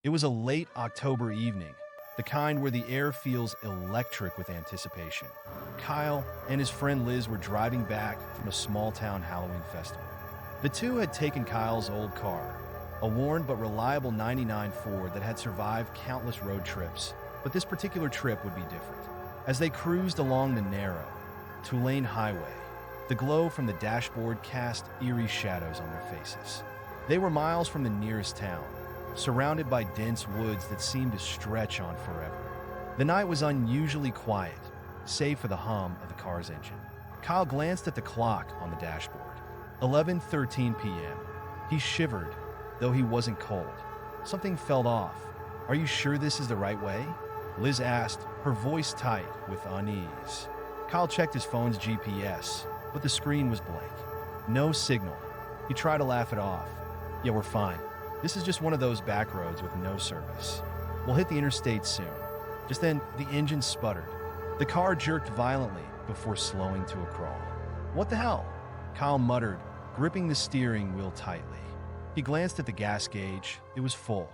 It was a late October evening, the kind where the air feels electric with anticipation. Kyle and his friend Liz were driving back from a small-town Halloween festival. The two had taken Kyle's old car, a worn but reliable '99 Ford that had survived countless road trips, but this particular trip would be different. As they cruised along the narrow, two-lane highway, the glow from the dashboard cast eerie shadows on their faces. They were miles from the nearest town, surrounded by dense woods that seemed to stretch on forever. The night was unusually quiet, save for the hum of the car's engine. Kyle glanced at the clock on the dashboard. 11:13 p.m. He shivered, though he wasn't cold. Something felt off. "Are you sure this is the right way?" Liz asked, her voice tight with unease. Kyle checked his phone's GPS, but the screen was blank. No signal. He tried to laugh it off. "Yeah, we're fine. This is just one of those back roads with no service. We'll hit the interstate soon." Just then, the engine sputtered. The car jerked violently before slowing to a crawl. "What the hell?" Kyle muttered, gripping the steering wheel tightly. He glanced at the gas gauge. It was full.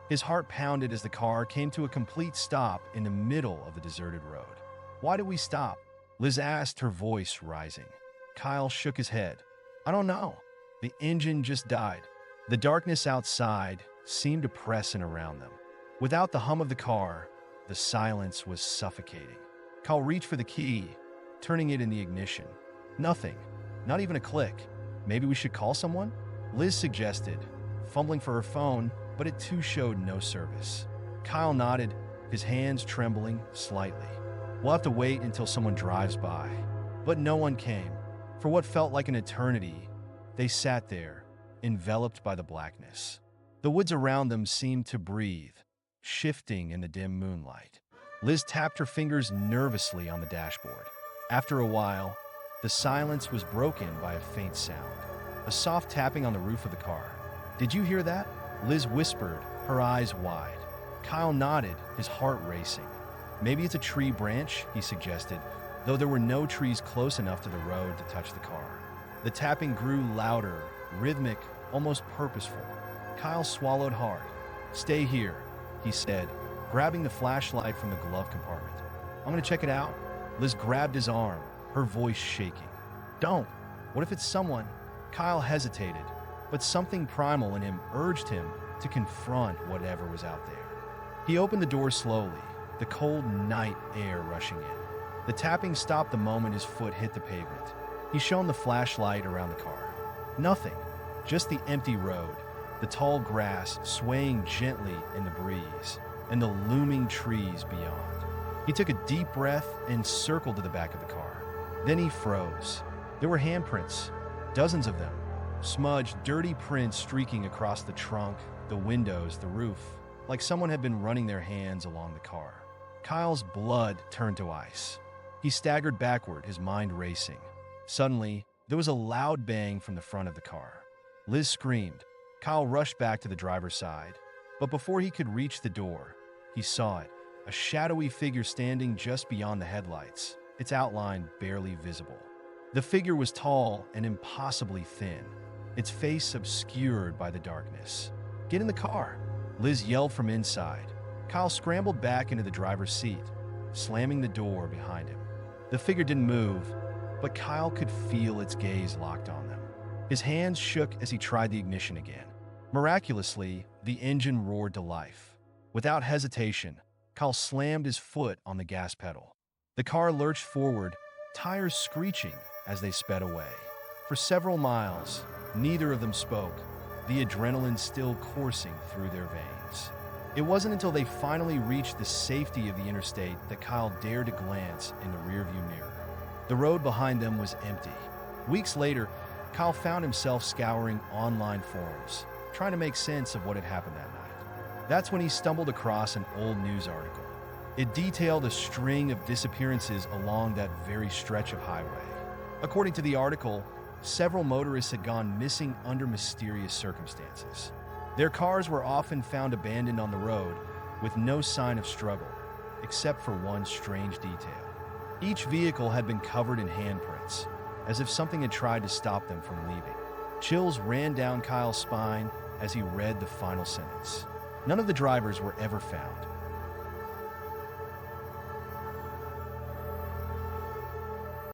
His heart pounded as the car came to a complete stop in the middle of the deserted road. "Why did we stop?" Liz asked, her voice rising. Kyle shook his head. "I don't know. The engine just died." The darkness outside seemed to press in around them. Without the hum of the car, the silence was suffocating. Kyle reached for the key, turning it in the ignition. Nothing. Not even a click. "Maybe we should call someone?" Liz suggested, fumbling for her phone, but it too showed no service. Kyle nodded, his hands trembling slightly. "We'll have to wait until someone drives by." But no one came. For what felt like an eternity, they sat there, enveloped by the blackness. The woods around them seemed to breathe, shifting in the dim moonlight. Liz tapped her fingers nervously on the dashboard. After a while, the silence was broken by a faint sound, a soft tapping on the roof of the car. "Did you hear that?" Liz whispered, her eyes wide. Kyle nodded, his heart racing. "Maybe it's a tree branch," he suggested, though there were no trees close enough to the road to touch the car. The tapping grew louder, rhythmic, almost purposeful. Kyle swallowed hard. "Stay here," he said, grabbing the flashlight from the glove compartment. "I'm gonna check it out." Liz grabbed his arm, her voice shaking. "Don't. What if it's someone?" Kyle hesitated, but something primal in him urged him to confront whatever was out there. He opened the door slowly, the cold night air rushing in. The tapping stopped the moment his foot hit the pavement. He shone the flashlight around the car. Nothing, just the empty road, the tall grass swaying gently in the breeze, and the looming trees beyond. He took a deep breath and circled to the back of the car. Then he froze. There were handprints, dozens of them, smudged, dirty prints streaking across the trunk, the windows, the roof, like someone had been running their hands along the car. Kyle's blood turned to ice. He staggered backward, his mind racing. Suddenly, there was a loud bang from the front of the car. Liz screamed. Kyle rushed back to the driver's side. But before he could reach the door, he saw it, a shadowy figure standing just beyond the headlights, its outline barely visible. The figure was tall and impossibly thin, its face obscured by the darkness. "Get in the car!" Liz yelled from inside. Kyle scrambled back into the driver's seat, slamming the door behind him. The figure didn't move, but Kyle could feel its gaze locked on them. His hands shook as he tried the ignition again. Miraculously, the engine roared to life. Without hesitation, Kyle slammed his foot on the gas pedal. The car lurched forward, tires screeching as they sped away. For several miles, neither of them spoke, the adrenaline still coursing through their veins. It wasn't until they finally reached the safety of the interstate that Kyle dared to glance in the rearview mirror. The road behind them was empty. Weeks later, Kyle found himself scouring online forums, trying to make sense of what had happened that night. That's when he stumbled across an old news article. It detailed a string of disappearances along that very stretch of highway. According to the article, several motorists had gone missing under mysterious circumstances. Their cars were often found abandoned on the road with no sign of struggle, except for one strange detail. Each vehicle had been covered in handprints, as if something had tried to stop them from leaving. Chills ran down Kyle's spine as he read the final sentence. None of the drivers were ever found,